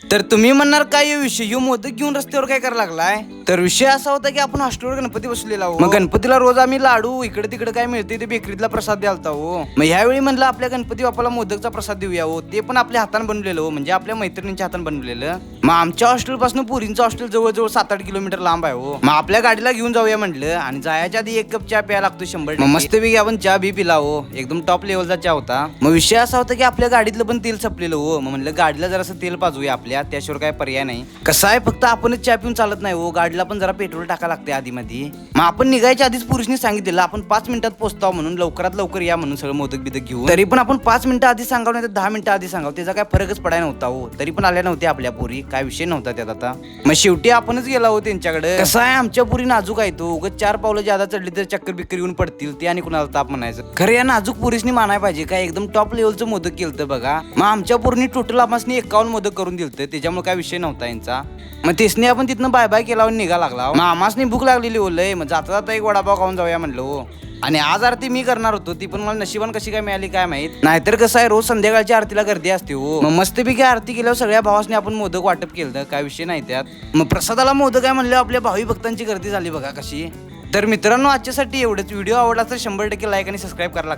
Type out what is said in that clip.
तर तुम्ही म्हणणार काय विषय ह्यो मोदक घेऊन रस्त्यावर काय करायला लागलाय? तर विषय असा होता की आपण हॉस्टेलवर गणपती बसलेला हो. मग गणपतीला रोज आम्ही लाडू इकडे तिकडे काय मिळते ते बेकरीतला प्रसाद द्यालता हो. मग ह्यावेळी म्हणलं आपल्या गणपती बाप्पाला मोदकचा प्रसाद देऊया हो. ते पण आपल्या हाताने बनवलेलं हो, म्हणजे आपल्या मैत्रिणींच्या हाताने बनवलेलं. मग आमच्या हॉस्टेल पासून पुरींचं हॉस्टेल जवळजवळ 7-8 किलोमीटर लांब आहे हो. मग आपल्या गाडीला घेऊन जाऊया म्हटलं आणि जायच्या आधी 1 कप चहा प्यायला लागतो 100. मस्तपैकी आपण चहा बी पिला हो, एकदम टॉप लेवलचा चहा होता. मग विषय असा होता की आपल्या गाडीतलं पण तेल संपलेलं हो. मग म्हणलं गाडीला जरासं तेल पाजूया आपल्या, त्याशिवाय काय पर्याय नाही. कसं आहे फक्त आपणच चहा पिऊन चालत नाही हो, गाडीला पण जरा पेट्रोल टाका लागते आधी मध्ये. मग आपण निघायच्या आधीच पुरुषनी सांगितलेलं आपण 5 मिनिटात पोहोचतो म्हणून, लवकरात लवकर या म्हणून सगळं मोदक बिदक घेऊन. तरी पण आपण 5 मिनिटं आधी सांगावं नाही तर 10 मिनिटं आधी सांगावं, त्याचा काय फरकच पडाय नव्हता हो. तरी पण आल्या नव्हत्या आपल्या पोरी, काय विषय नव्हता त्यात आता. मग शेवटी आपणच गेला हो त्यांच्याकडे. कसं आहे आमच्या पुरी नाजूक आहे तो, उगाच 4 पावलं ज्यादा चढली तर चक्कर बिक्कर येऊन पडतील ते आणि कुणाला ताप म्हणायचं. खरं या नाजूक पुरीसनी मानाय पाहिजे, काय एकदम टॉप लेवलचं मोदक केलं बघा. मग आमच्या पोरीनी टोटल आम्हाला 51 मोदक करून दिलतं, त्याच्यामुळे काय विषय नव्हता यांचा. मग तेसनी आपण तिथनं बाय बाय केला निघा लागला. मग आम्हासनी भूक लागलेली ओलय, मग जाता जाता एक वडापाव खाऊन जाऊया म्हणलं हो. आणि आज आरती मी करणार होतो, ती पण मला नशिबान कशी काय मिळाली काय माहित. नाहीतर कसं आहे रोज संध्याकाळच्या आरतीला गर्दी असते हो. मग मस्तपैकी आरती केल्यावर सगळ्या भावासनी आपण मोदक वाटप केलं, काय विषय नाही त्यात. मग प्रसादाला मोदक आहे म्हणलं आपल्या भावी भक्तांची गर्दी झाली बघा कशी. तर मित्रांनो आजच्यासाठी एवढंच. व्हिडिओ आवडला तर 100% लाईक आणि सबस्क्राईब करा.